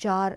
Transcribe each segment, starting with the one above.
4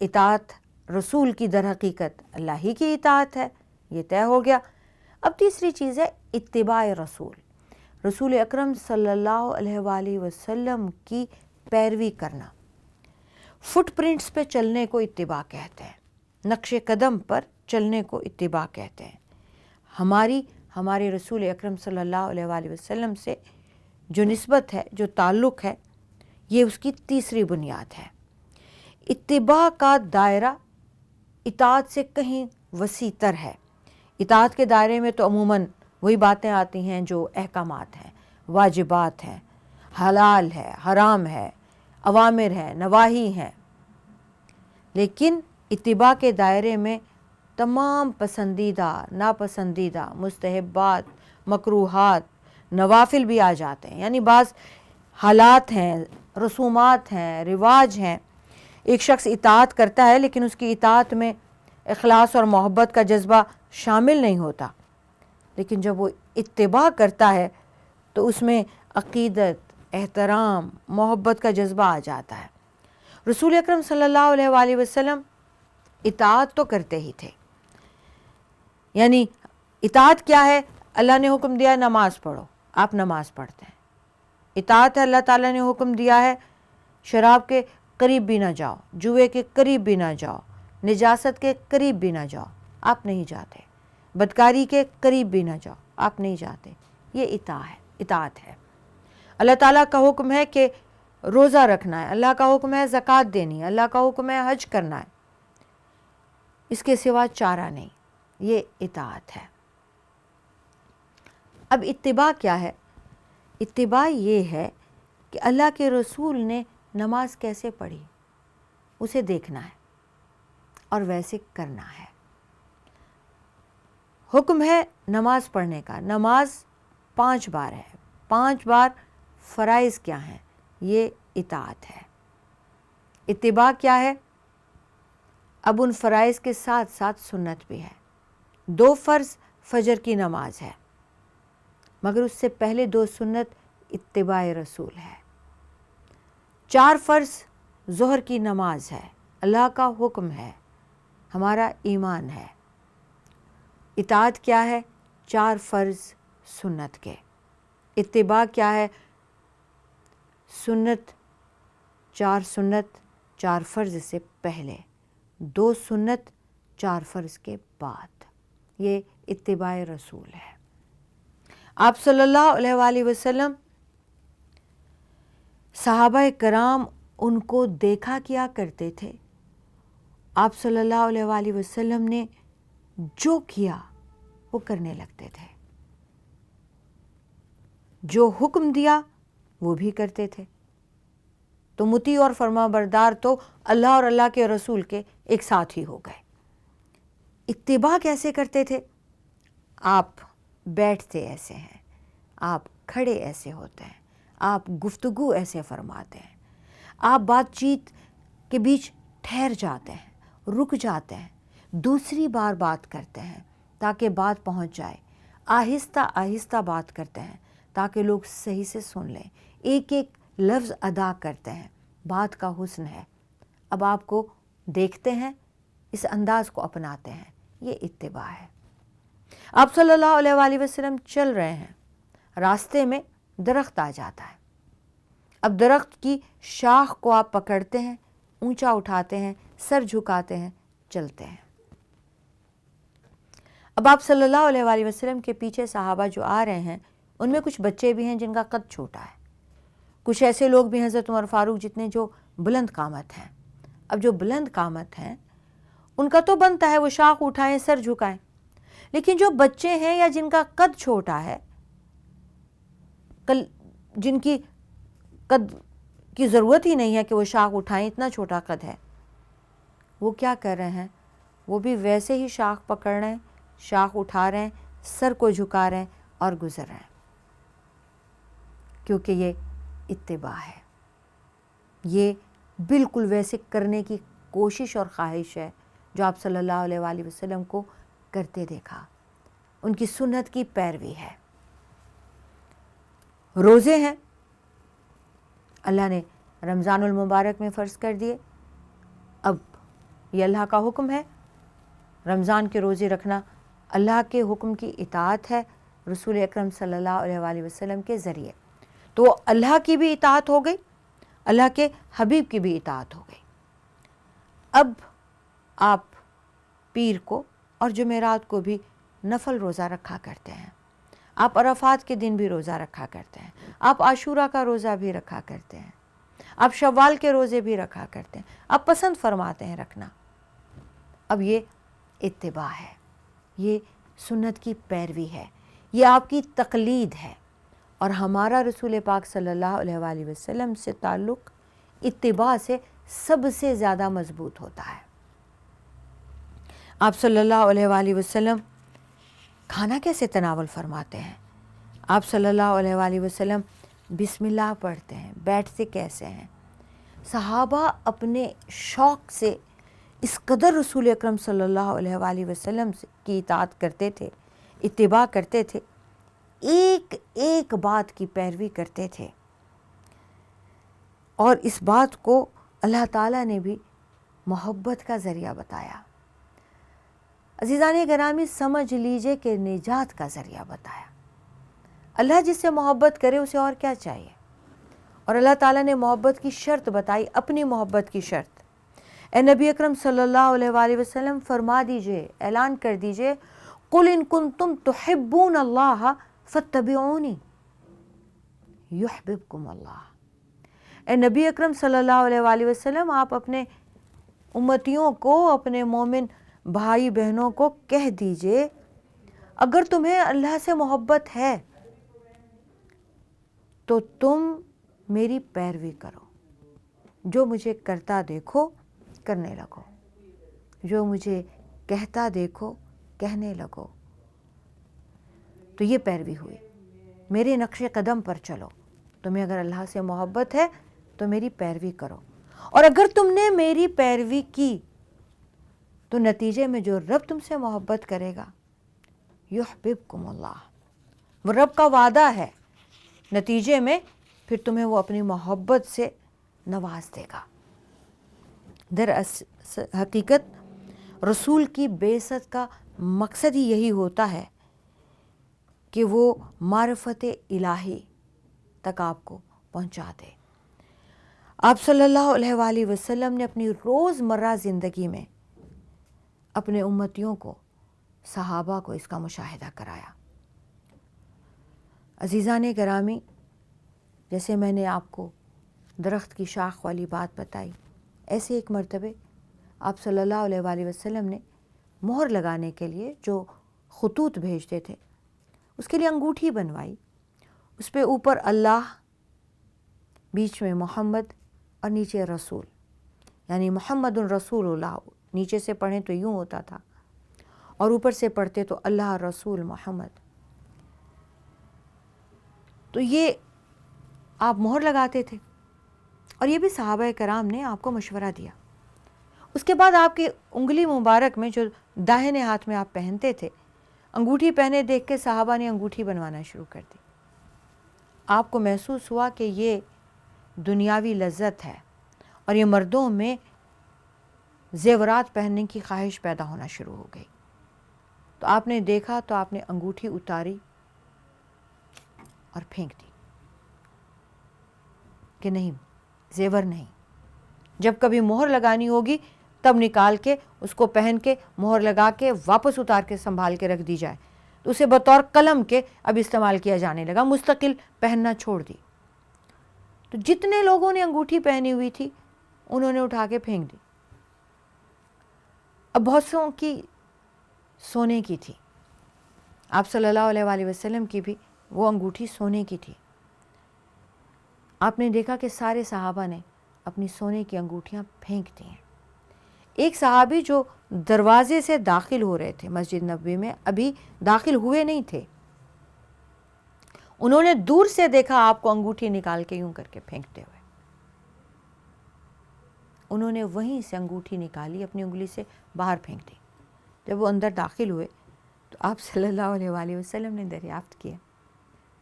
اطاعت رسول کی در حقیقت اللہ ہی کی اطاعت ہے، یہ طے ہو گیا۔ اب تیسری چیز ہے اتباع رسول، رسول اکرم صلی اللہ علیہ وآلہ وسلم کی پیروی کرنا۔ فٹ پرنٹس پہ چلنے کو اتباع کہتے ہیں، نقش قدم پر چلنے کو اتباع کہتے ہیں۔ ہمارے رسول اکرم صلی اللہ علیہ وآلہ وسلم سے جو نسبت ہے، جو تعلق ہے، یہ اس کی تیسری بنیاد ہے۔ اتباع کا دائرہ اطاعت سے کہیں وسیع تر ہے۔ اطاعت کے دائرے میں تو عموماً وہی باتیں آتی ہیں جو احکامات ہیں، واجبات ہیں، حلال ہے، حرام ہے، اوامر ہیں، نواہی ہیں، لیکن اتباع کے دائرے میں تمام پسندیدہ، ناپسندیدہ، مستحبات، مکروہات، نوافل بھی آ جاتے ہیں۔ یعنی بعض حالات ہیں، رسومات ہیں، رواج ہیں، ایک شخص اطاعت کرتا ہے لیکن اس کی اطاعت میں اخلاص اور محبت کا جذبہ شامل نہیں ہوتا، لیکن جب وہ اتباع کرتا ہے تو اس میں عقیدت، احترام، محبت کا جذبہ آ جاتا ہے۔ رسول اکرم صلی اللہ علیہ وآلہ وسلم اطاعت تو کرتے ہی تھے، یعنی اطاعت کیا ہے؟ اللہ نے حکم دیا ہے نماز پڑھو، آپ نماز پڑھتے ہیں۔ اطاعت ہے اللہ تعالیٰ نے حکم دیا ہے شراب کے قریب بھی نہ جاؤ، جوئے کے قریب بھی نہ جاؤ، نجاست کے قریب بھی نہ جاؤ، آپ نہیں جاتے، بدکاری کے قریب بھی نہ جاؤ، آپ نہیں جاتے۔ یہ اطاعت ہے۔ اللہ تعالیٰ کا حکم ہے کہ روزہ رکھنا ہے، اللہ کا حکم ہے زکوٰۃ دینی ہے، اللہ کا حکم ہے حج کرنا ہے، اس کے سوا چارہ نہیں، یہ اطاعت ہے۔ اب اتباع کیا ہے؟ اتباع یہ ہے کہ اللہ کے رسول نے نماز کیسے پڑھی اسے دیکھنا ہے اور ویسے کرنا ہے۔ حکم ہے نماز پڑھنے کا، نماز 5 بار ہے، 5 بار فرائض کیا ہیں؟ یہ اطاعت ہے۔ اتباع کیا ہے؟ اب ان فرائض کے ساتھ ساتھ سنت بھی ہے۔ 2 فرض فجر کی نماز ہے، مگر اس سے پہلے 2 سنت اتباع رسول ہے۔ 4 فرض ظہر کی نماز ہے، اللہ کا حکم ہے، ہمارا ایمان ہے۔ اطاعت کیا ہے؟ 4 فرض سنت کے۔ اتباع کیا ہے؟ سنت، 4 سنت 4 فرض سے پہلے، 2 سنت 4 فرض کے بعد، یہ اتباع رسول ہے۔ آپ صلی اللہ علیہ وآلہ وسلم، صحابہ کرام ان کو دیکھا کیا کرتے تھے، آپ صلی اللہ علیہ وآلہ وسلم نے جو کیا وہ کرنے لگتے تھے، جو حکم دیا وہ بھی کرتے تھے۔ تو مطیع اور فرما بردار تو اللہ اور اللہ کے رسول کے ایک ساتھ ہی ہو گئے۔ اتباع کیسے کرتے تھے؟ آپ بیٹھتے ایسے ہیں، آپ کھڑے ایسے ہوتے ہیں، آپ گفتگو ایسے فرماتے ہیں، آپ بات چیت کے بیچ ٹھہر جاتے ہیں، رک جاتے ہیں، دوسری بار بات کرتے ہیں تاکہ بات پہنچ جائے، آہستہ آہستہ بات کرتے ہیں تاکہ لوگ صحیح سے سن لیں، ایک ایک لفظ ادا کرتے ہیں، بات کا حسن ہے۔ اب آپ کو دیکھتے ہیں، اس انداز کو اپناتے ہیں، یہ اتباع ہے۔ آپ صلی اللہ علیہ وآلہ وسلم چل رہے ہیں، راستے میں درخت آ جاتا ہے، اب درخت کی شاخ کو آپ پکڑتے ہیں، اونچا اٹھاتے ہیں، سر جھکاتے ہیں، چلتے ہیں۔ اب آپ صلی اللہ علیہ وآلہ وسلم کے پیچھے صحابہ جو آ رہے ہیں، ان میں کچھ بچے بھی ہیں جن کا قد چھوٹا ہے، کچھ ایسے لوگ بھی ہیں حضرت عمر فاروق جتنے جو بلند قامت ہیں۔ اب جو بلند قامت ہیں ان کا تو بنتا ہے وہ شاخ اٹھائیں، سر جھکائیں، لیکن جو بچے ہیں یا جن کا قد چھوٹا ہے، جن کی قد کی ضرورت ہی نہیں ہے کہ وہ شاخ اٹھائیں، اتنا چھوٹا قد ہے، وہ کیا کر رہے ہیں؟ وہ بھی ویسے ہی شاخ پکڑ رہے ہیں، شاخ اٹھا رہے ہیں، سر کو جھکا رہے ہیں اور گزر رہے ہیں، کیونکہ یہ اتباع ہے۔ یہ بالکل ویسے کرنے کی کوشش اور خواہش ہے جو آپ صلی اللہ علیہ وآلہ وسلم کو کرتے دیکھا، ان کی سنت کی پیروی ہے۔ روزے ہیں، اللہ نے رمضان المبارک میں فرض کر دیے، اب یہ اللہ کا حکم ہے. رمضان کے روزے رکھنا اللہ کے حکم کی اطاعت ہے رسول اکرم صلی اللہ علیہ وآلہ وسلم کے ذریعے. تو اللہ کی بھی اطاعت ہو گئی, اللہ کے حبیب کی بھی اطاعت ہو گئی. اب آپ پیر کو اور جمعرات کو بھی نفل روزہ رکھا کرتے ہیں, آپ عرفات کے دن بھی روزہ رکھا کرتے ہیں, آپ عاشورہ کا روزہ بھی رکھا کرتے ہیں, آپ شوال کے روزے بھی رکھا کرتے ہیں, آپ پسند فرماتے ہیں رکھنا. اب یہ اتباع ہے, یہ سنت کی پیروی ہے, یہ آپ کی تقلید ہے. اور ہمارا رسول پاک صلی اللہ علیہ وآلہ وسلم سے تعلق اتباع سے سب سے زیادہ مضبوط ہوتا ہے. آپ صلی اللہ علیہ وآلہ وسلم کھانا کیسے تناول فرماتے ہیں؟ آپ صلی اللہ علیہ وآلہ وسلم بسم اللہ پڑھتے ہیں, بیٹھتے کیسے ہیں؟ صحابہ اپنے شوق سے اس قدر رسول اکرم صلی اللہ علیہ وآلہ وسلم کی اطاعت کرتے تھے, اتباع کرتے تھے, ایک ایک بات کی پیروی کرتے تھے. اور اس بات کو اللہ تعالیٰ نے بھی محبت کا ذریعہ بتایا. عزیزان گرامی, سمجھ لیجئے کہ نجات کا ذریعہ بتایا. اللہ جس سے محبت کرے اسے اور کیا چاہیے؟ اور اللہ تعالیٰ نے محبت کی شرط بتائی, اپنی محبت کی شرط. اے نبی اکرم صلی اللہ علیہ وآلہ وسلم فرما دیجئے, اعلان کر دیجئے, قُلْ إِن كُنْتُمْ تُحِبُّونَ اللَّهَ فَاتَّبِعُونِي يُحْبِبْكُمُ اللَّهُ. اے نبی اکرم صلی اللہ علیہ وآلہ وسلم, آپ اپنے امتیوں کو, اپنے مومن بھائی بہنوں کو کہہ دیجئے, اگر تمہیں اللہ سے محبت ہے تو تم میری پیروی کرو, جو مجھے کرتا دیکھو کرنے لگو, جو مجھے کہتا دیکھو کہنے لگو. تو یہ پیروی ہوئی, میرے نقش قدم پر چلو. تمہیں اگر اللہ سے محبت ہے تو میری پیروی کرو, اور اگر تم نے میری پیروی کی تو نتیجے میں جو رب تم سے محبت کرے گا, یحببکم اللہ, وہ رب کا وعدہ ہے, نتیجے میں پھر تمہیں وہ اپنی محبت سے نواز دے گا. در حقیقت رسول کی بعثت کا مقصد ہی یہی ہوتا ہے کہ وہ معرفت الہی تک آپ کو پہنچا دے. آپ صلی اللہ علیہ وآلہ وسلم نے اپنی روزمرہ زندگی میں اپنے امتیوں کو, صحابہ کو اس کا مشاہدہ کرایا. عزیزان گرامی, جیسے میں نے آپ کو درخت کی شاخ والی بات بتائی, ایسے ایک مرتبہ آپ صلی اللہ علیہ وآلہ وسلم نے مہر لگانے کے لیے جو خطوط بھیجتے تھے اس کے لیے انگوٹھی بنوائی. اس پہ اوپر اللہ, بیچ میں محمد اور نیچے رسول, یعنی محمد الرسول اللہ. نیچے سے پڑھیں تو یوں ہوتا تھا, اور اوپر سے پڑھتے تو اللہ رسول محمد. تو یہ آپ مہر لگاتے تھے, اور یہ بھی صحابہ کرام نے آپ کو مشورہ دیا. اس کے بعد آپ کی انگلی مبارک میں جو داہنے ہاتھ میں آپ پہنتے تھے, انگوٹھی پہنے دیکھ کے صحابہ نے انگوٹھی بنوانا شروع کر دی. آپ کو محسوس ہوا کہ یہ دنیاوی لذت ہے, اور یہ مردوں میں زیورات پہننے کی خواہش پیدا ہونا شروع ہو گئی. تو آپ نے دیکھا تو آپ نے انگوٹھی اتاری اور پھینک دی کہ نہیں, زیور نہیں, جب کبھی مہر لگانی ہوگی تب نکال کے اس کو پہن کے مہر لگا کے واپس اتار کے سنبھال کے رکھ دی جائے. تو اسے بطور قلم کے اب استعمال کیا جانے لگا, مستقل پہننا چھوڑ دی. تو جتنے لوگوں نے انگوٹھی پہنی ہوئی تھی انہوں نے اٹھا کے پھینک دی. اب بہت سو کی سونے کی تھی, آپ صلی اللہ علیہ وآلہ وسلم کی بھی وہ انگوٹھی سونے کی تھی. آپ نے دیکھا کہ سارے صحابہ نے اپنی سونے کی انگوٹھیاں پھینک دی ہیں. ایک صحابی جو دروازے سے داخل ہو رہے تھے مسجد نبوی میں, ابھی داخل ہوئے نہیں تھے, انہوں نے دور سے دیکھا آپ کو انگوٹھی نکال کے یوں کر کے پھینکتے ہوئے. انہوں نے وہیں سے انگوٹھی نکالی, اپنی انگلی سے باہر پھینک دی. جب وہ اندر داخل ہوئے تو آپ صلی اللہ علیہ وآلہ وسلم نے دریافت کیا,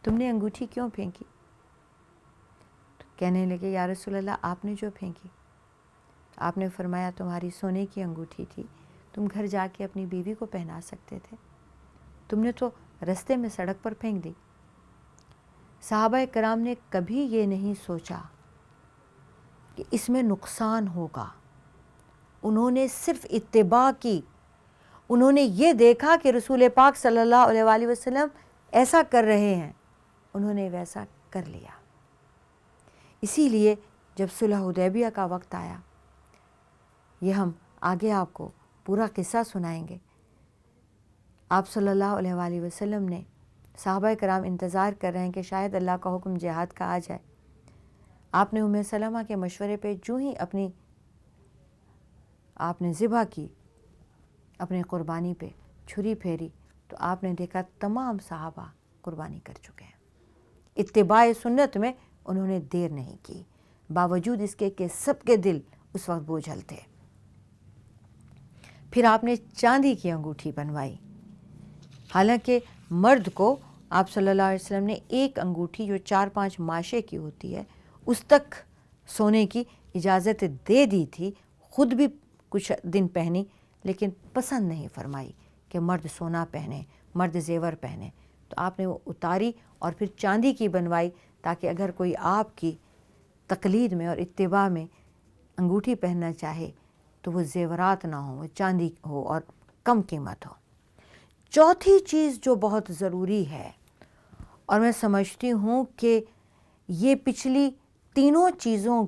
تم نے انگوٹھی کیوں پھینکی؟ تو کہنے لگے, یا رسول اللہ, آپ نے جو پھینکی. آپ نے فرمایا تمہاری سونے کی انگوٹھی تھی، تم گھر جا کے اپنی بیوی کو پہنا سکتے تھے، تم نے تو رستے میں سڑک پر پھینک دی۔ صحابہ کرام نے کبھی یہ نہیں سوچا کہ اس میں نقصان ہوگا، انہوں نے صرف اتباع کی، انہوں نے یہ دیکھا کہ رسول پاک صلی اللہ علیہ وآلہ وسلم ایسا کر رہے ہیں، انہوں نے ویسا کر لیا۔ اسی لیے جب صلح حدیبیہ کا وقت آیا، یہ ہم آگے آپ کو پورا قصہ سنائیں گے، آپ صلی اللہ علیہ وآلہ وسلم نے، صحابہ کرام انتظار کر رہے ہیں کہ شاید اللہ کا حکم جہاد کا آ جائے۔ آپ نے ام سلمہ کے مشورے پہ جو ہی آپ نے ذبح کی، اپنے قربانی پہ چھری پھیری، تو آپ نے دیکھا تمام صحابہ قربانی کر چکے ہیں۔ اتباع سنت میں انہوں نے دیر نہیں کی، باوجود اس کے کہ سب کے دل اس وقت بوجھل تھے۔ پھر آپ نے چاندی کی انگوٹھی بنوائی، حالانکہ مرد کو آپ صلی اللہ علیہ وسلم نے ایک انگوٹھی جو 4-5 ماشے کی ہوتی ہے اس تک سونے کی اجازت دے دی تھی، خود بھی کچھ دن پہنی، لیکن پسند نہیں فرمائی کہ مرد سونا پہنے، مرد زیور پہنے، تو آپ نے وہ اتاری اور پھر چاندی کی بنوائی، تاکہ اگر کوئی آپ کی تقلید میں اور اتباع میں انگوٹھی پہننا چاہے تو وہ زیورات نہ ہوں، وہ چاندی ہو اور کم قیمت ہو۔ چوتھی چیز جو بہت ضروری ہے، اور میں سمجھتی ہوں کہ یہ پچھلی تینوں چیزوں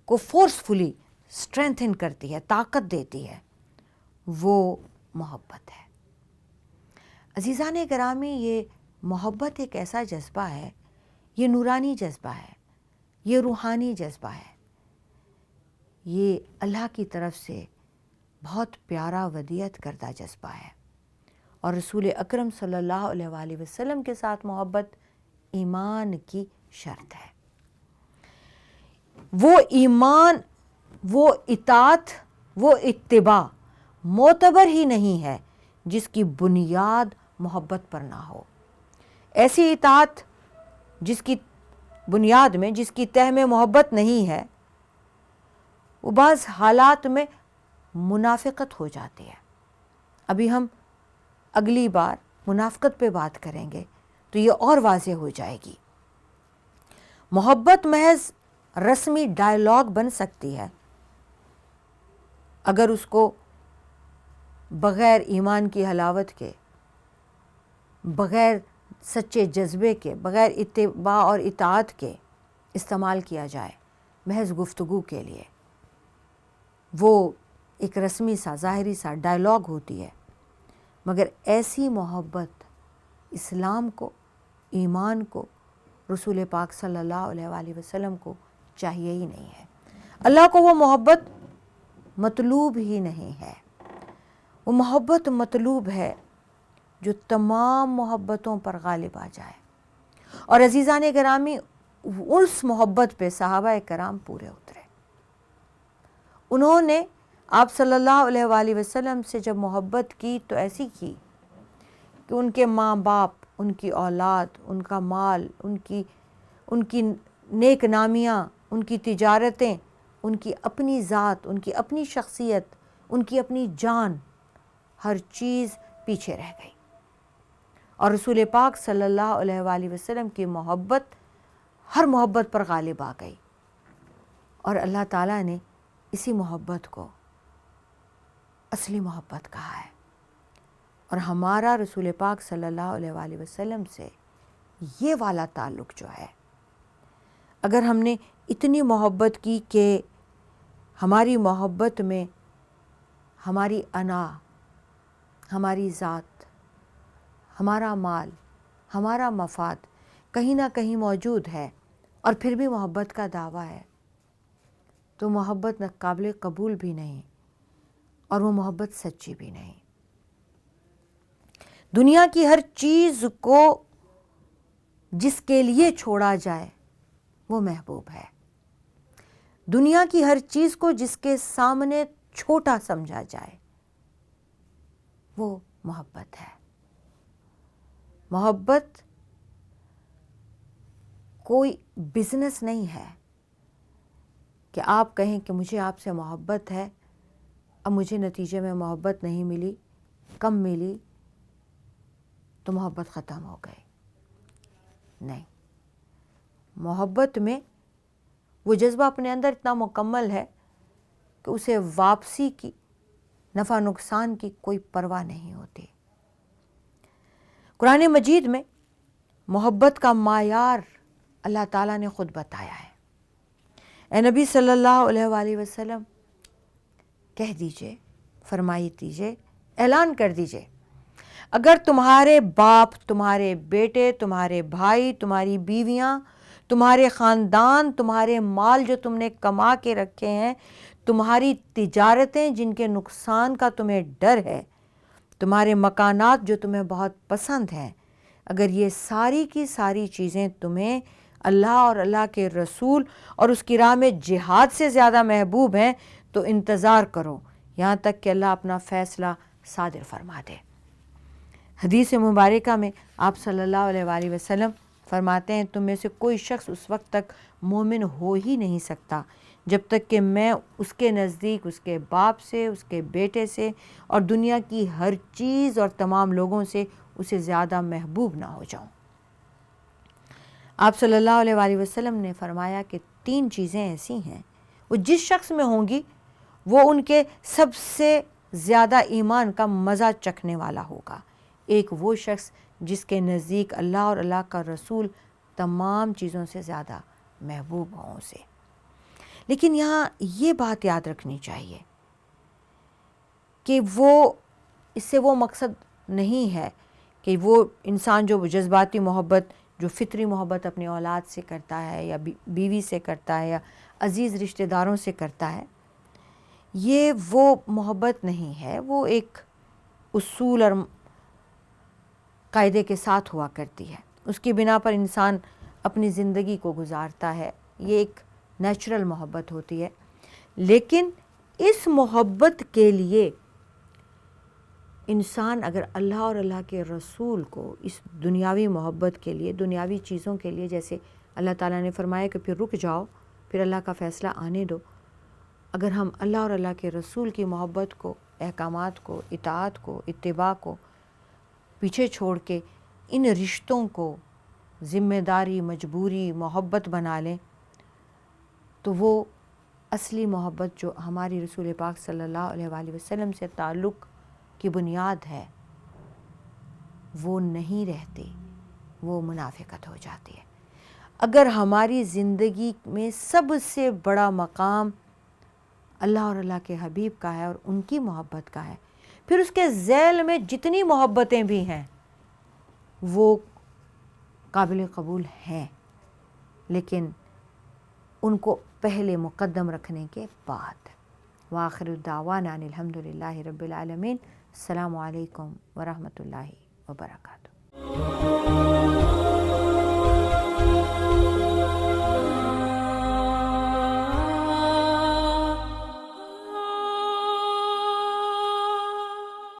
کو فورسفلی اسٹرینتھن کرتی ہے، طاقت دیتی ہے، وہ محبت ہے۔ عزیزان گرامی، یہ محبت ایک ایسا جذبہ ہے، یہ نورانی جذبہ ہے، یہ روحانی جذبہ ہے، یہ اللہ کی طرف سے بہت پیارا ودیعت کردہ جذبہ ہے، اور رسول اکرم صلی اللہ علیہ وآلہ وسلم کے ساتھ محبت ایمان کی شرط ہے۔ وہ ایمان، وہ اطاعت، وہ اتباع معتبر ہی نہیں ہے جس کی بنیاد محبت پر نہ ہو۔ ایسی اطاعت جس کی بنیاد میں، جس کی تہ میں محبت نہیں ہے، وہ بعض حالات میں منافقت ہو جاتی ہے۔ ابھی ہم اگلی بار منافقت پہ بات کریں گے تو یہ اور واضح ہو جائے گی۔ محبت محض رسمی ڈائیلاگ بن سکتی ہے اگر اس کو بغیر ایمان کی حلاوت کے، بغیر سچے جذبے کے، بغیر اتباع اور اطاعت کے استعمال کیا جائے، محض گفتگو کے لیے، وہ ایک رسمی سا، ظاہری سا ڈائیلاگ ہوتی ہے۔ مگر ایسی محبت اسلام کو، ایمان کو، رسول پاک صلی اللہ علیہ وآلہ وسلم کو چاہیے ہی نہیں ہے۔ اللہ کو وہ محبت مطلوب ہی نہیں ہے۔ وہ محبت مطلوب ہے جو تمام محبتوں پر غالب آ جائے۔ اور عزیزان گرامی، اس محبت پہ صحابہ کرام پورے اترے۔ انہوں نے آپ صلی اللہ علیہ وآلہ وسلم سے جب محبت کی تو ایسی کی کہ ان کے ماں باپ، ان کی اولاد، ان کا مال، ان کی نیک نامیاں، ان کی تجارتیں، ان کی اپنی ذات، ان کی اپنی شخصیت، ان کی اپنی جان، ہر چیز پیچھے رہ گئی، اور رسول پاک صلی اللہ علیہ وآلہ وسلم کی محبت ہر محبت پر غالب آ گئی۔ اور اللہ تعالیٰ نے اسی محبت کو اصلی محبت کہا ہے، اور ہمارا رسول پاک صلی اللہ علیہ وآلہ وسلم سے یہ والا تعلق جو ہے، اگر ہم نے اتنی محبت کی کہ ہماری محبت میں ہماری انا، ہماری ذات، ہمارا مال، ہمارا مفاد کہیں نہ کہیں موجود ہے، اور پھر بھی محبت کا دعویٰ ہے، تو محبت قابل قبول بھی نہیں، اور وہ محبت سچی بھی نہیں۔ دنیا کی ہر چیز کو جس کے لیے چھوڑا جائے وہ محبوب ہے۔ دنیا کی ہر چیز کو جس کے سامنے چھوٹا سمجھا جائے وہ محبت ہے۔ محبت کوئی بزنس نہیں ہے کہ آپ کہیں کہ مجھے آپ سے محبت ہے، اب مجھے نتیجے میں محبت نہیں ملی، کم ملی، تو محبت ختم ہو گئی. نہیں، محبت میں وہ جذبہ اپنے اندر اتنا مکمل ہے کہ اسے واپسی کی، نفع نقصان کی کوئی پرواہ نہیں ہوتی. قرآن مجید میں محبت کا معیار اللہ تعالیٰ نے خود بتایا ہے. اے نبی صلی اللہ علیہ وآلہ وسلم کہہ دیجئے، فرمائی دیجئے، اعلان کر دیجئے، اگر تمہارے باپ، تمہارے بیٹے، تمہارے بھائی، تمہاری بیویاں، تمہارے خاندان، تمہارے مال جو تم نے کما کے رکھے ہیں، تمہاری تجارتیں جن کے نقصان کا تمہیں ڈر ہے، تمہارے مکانات جو تمہیں بہت پسند ہیں، اگر یہ ساری کی ساری چیزیں تمہیں اللہ اور اللہ کے رسول اور اس کی راہ میں جہاد سے زیادہ محبوب ہیں، تو انتظار کرو یہاں تک کہ اللہ اپنا فیصلہ صادر فرما دے. حدیث مبارکہ میں آپ صلی اللہ علیہ وآلہ وسلم فرماتے ہیں تم میں سے کوئی شخص اس وقت تک مومن ہو ہی نہیں سکتا جب تک کہ میں اس کے نزدیک اس کے باپ سے، اس کے بیٹے سے اور دنیا کی ہر چیز اور تمام لوگوں سے اسے زیادہ محبوب نہ ہو جاؤں. آپ صلی اللہ علیہ وآلہ وسلم نے فرمایا کہ 3 چیزیں ایسی ہیں وہ جس شخص میں ہوں گی وہ ان کے سب سے زیادہ ایمان کا مزہ چکھنے والا ہوگا. ایک وہ شخص جس کے نزدیک اللہ اور اللہ کا رسول تمام چیزوں سے زیادہ محبوب ہوں اسے. لیکن یہاں یہ بات یاد رکھنی چاہیے کہ اس سے وہ مقصد نہیں ہے کہ وہ انسان جو جذباتی محبت، جو فطری محبت اپنی اولاد سے کرتا ہے یا بیوی سے کرتا ہے یا عزیز رشتہ داروں سے کرتا ہے، یہ وہ محبت نہیں ہے. وہ ایک اصول اور قاعدے کے ساتھ ہوا کرتی ہے، اس کی بنا پر انسان اپنی زندگی کو گزارتا ہے. یہ ایک نیچرل محبت ہوتی ہے. لیکن اس محبت کے لیے انسان اگر اللہ اور اللہ کے رسول کو اس دنیاوی محبت کے لیے، دنیاوی چیزوں کے لیے، جیسے اللہ تعالیٰ نے فرمایا کہ پھر رک جاؤ، پھر اللہ کا فیصلہ آنے دو، اگر ہم اللہ اور اللہ کے رسول کی محبت کو، احکامات کو، اطاعت کو، اتباع کو پیچھے چھوڑ کے ان رشتوں کو ذمہ داری، مجبوری، محبت بنا لیں، تو وہ اصلی محبت جو ہماری رسول پاک صلی اللہ علیہ وآلہ وسلم سے تعلق کی بنیاد ہے وہ نہیں رہتی، وہ منافقت ہو جاتی ہے. اگر ہماری زندگی میں سب سے بڑا مقام اللہ اور اللہ کے حبیب کا ہے اور ان کی محبت کا ہے، پھر اس کے ذیل میں جتنی محبتیں بھی ہیں وہ قابل قبول ہیں، لیکن ان کو پہلے مقدم رکھنے کے بعد. وآخر الدعوانا ان الحمدللہ رب العالمین. السلام علیکم ورحمۃ اللہ وبرکاتہ.